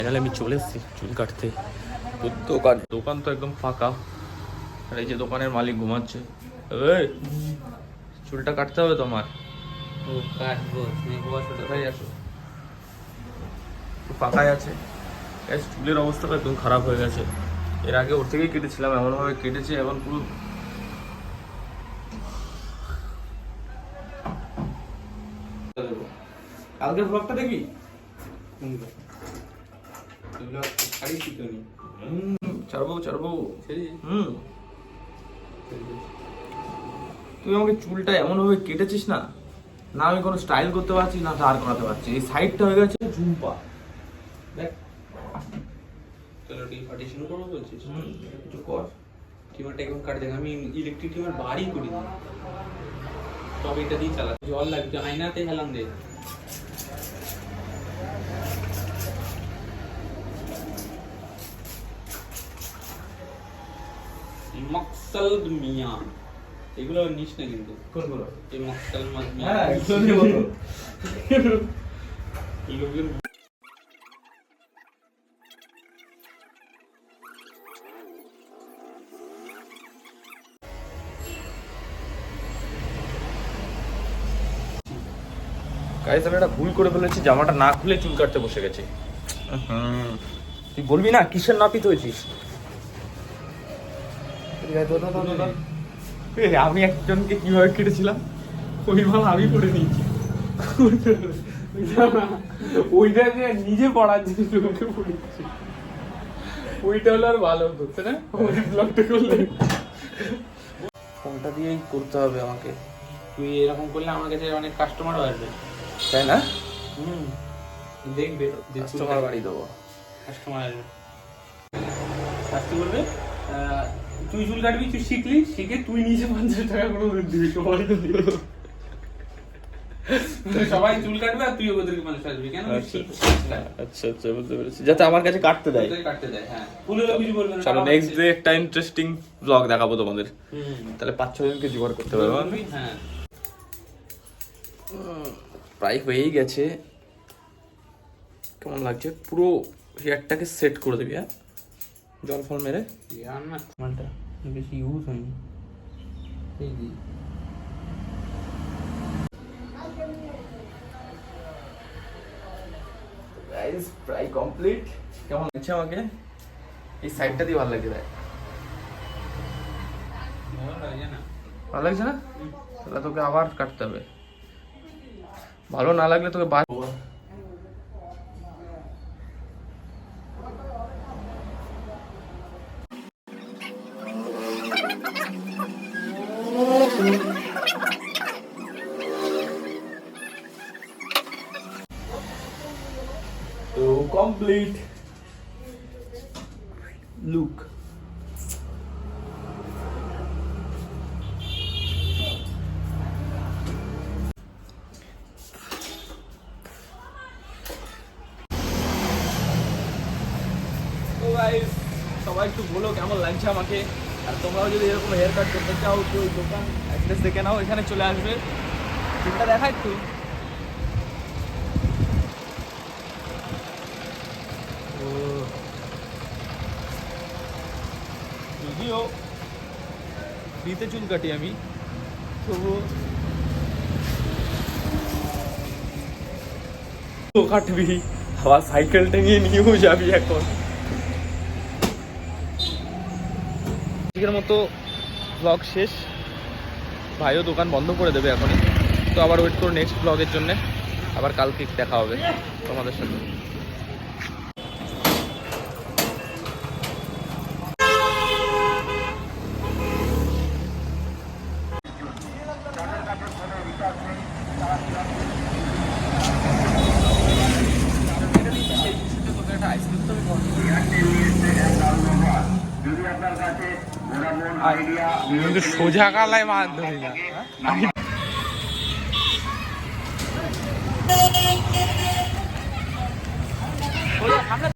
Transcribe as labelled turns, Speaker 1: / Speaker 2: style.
Speaker 1: Finally আমি চলে এসেছি চুল কাটতে। দোকান তো একদম ফাঁকা, আর এই যে দোকানের মালিক ঘুমাচ্ছে। এই চুলটা কাটতে হবে তোমার।
Speaker 2: ও কাটবো, তুমি বসো,
Speaker 1: কোথায় আসো, ফাঁকাই আছে। চুলের অবস্থা একদম খারাপ হয়ে গেছে। এর আগে ওর থেকেই কেটেছিলাম, এমনভাবে কেটেছে এখন পুরো কালকের ব্লগটা দেখি। ছাড়বো তুই আমাকে চুলটা এমন ভাবে কেটেছিস না, না আমি কোনো স্টাইল করতে পারছি না দাঁড় করাতে পারছি। এই সাইডটা হয়ে গেছে ঝুম্পা। দেখ
Speaker 2: চলো ডিপার্টিশন করবো বলছিস?
Speaker 1: কিছু কর।
Speaker 2: টিমারটা এখন কাট দেখ, আমি ইলেকট্রিক টিমার বাড়ি করি না, তবে এটা দিয়ে চালা। জল লাগবে, আয়নাতে হেলাম দে। মকসল মিয়া, এগুলো নিস না কিন্তু।
Speaker 1: কোনগুলো?
Speaker 2: এই মকসল মিয়া,
Speaker 1: হ্যাঁ একদমই বলো।
Speaker 2: এগুলো
Speaker 1: গাইস আমি একটা ভুল করে ফেলেছি, জামাটা না খুলে চুল কাটতে বসে গেছি। তুই বলবি না কিসের নাপিত হয়েছিস? আমি একজনকে কিভাবে কেটেছিলাম ওই ভালো আমি করে নিয়েছি।
Speaker 2: ওইটা যে নিজে পড়ার জিনিস লোকে পড়েছি, ওইটা হলো আর ভালো হতো না। ওই ব্লগটা করলে
Speaker 1: ফোনটা দিয়েই করতে হবে আমাকে।
Speaker 2: তুই এরকম করলে আমার কাছে অনেক কাস্টমারও আসবে,
Speaker 1: তাই না?
Speaker 2: দেখবে যে
Speaker 1: কাস্টমার বাড়ি দেবো।
Speaker 2: কাস্টমার আসবে, আসতে বলবে তুই চুল কাটবি, তুই শিখলি, শিখে তুই নিজে 50 টাকা করে দিবি, সবাই তো দিবে। সবাই চুল কাটবে আর তুই ওদেরকে 50 টাকা দিবি। কেন?
Speaker 1: আচ্ছা আচ্ছা বুঝতে পেরেছি, যাতে আমার কাছে কাটতে দেয়।
Speaker 2: কাটতে দেয়, হ্যাঁ। পুলিশও কিছু বলবে না।
Speaker 1: চলো নেক্সট ডে একটা ইন্টারেস্টিং ব্লগ দেখাবো তোমাদের। তাহলে 5-6 জনকে জোগাড় করতে পারবো।
Speaker 2: হ্যাঁ
Speaker 1: প্রায় হয়েই গেছে। কেমন লাগছে? পুরো হেয়ারটাকে সেট করে দিবি। হ্যাঁ জল ফল মেরে
Speaker 2: ইয়ার না, মালটা বেশি ইউজ হয়নি। এই যে
Speaker 1: গাইস প্রায় কমপ্লিট। কেমন লাগছে আমাকে? এই সাইডটা দিয়ে ভালো লাগছে। দেখ
Speaker 2: ভালো লাগে না?
Speaker 1: ভালো লাগছে না? তাহলে তোকে আবার কাটতে হবে। ভালো না লাগলে তোকে তো কমপ্লিট লুক। তো গাইস সবাই একটু বলো কেমন লাগছে আমাকে। আর তোমরাও যদি এরকম হেয়ার কাট করতে চাও তো ওই দোকান অ্যাড্রেস দেখে নাও, এখানে চলে আসবে। চুলটা দেখাই তুই। যদিও ফ্রিতে চুল কাটি আমি, তবুও কাটবি, আবার সাইকেলটা নিয়েও যাবি এখন। আজকের মতো ব্লগ শেষ। ভাইও দোকান বন্ধ করে দেবে এখনই, তো আবার ওয়েট করো নেক্সট ব্লগের জন্যে। আবার কালকে দেখা হবে তোমাদের সাথে।
Speaker 2: সোজা কালায় মাছ ধরি না।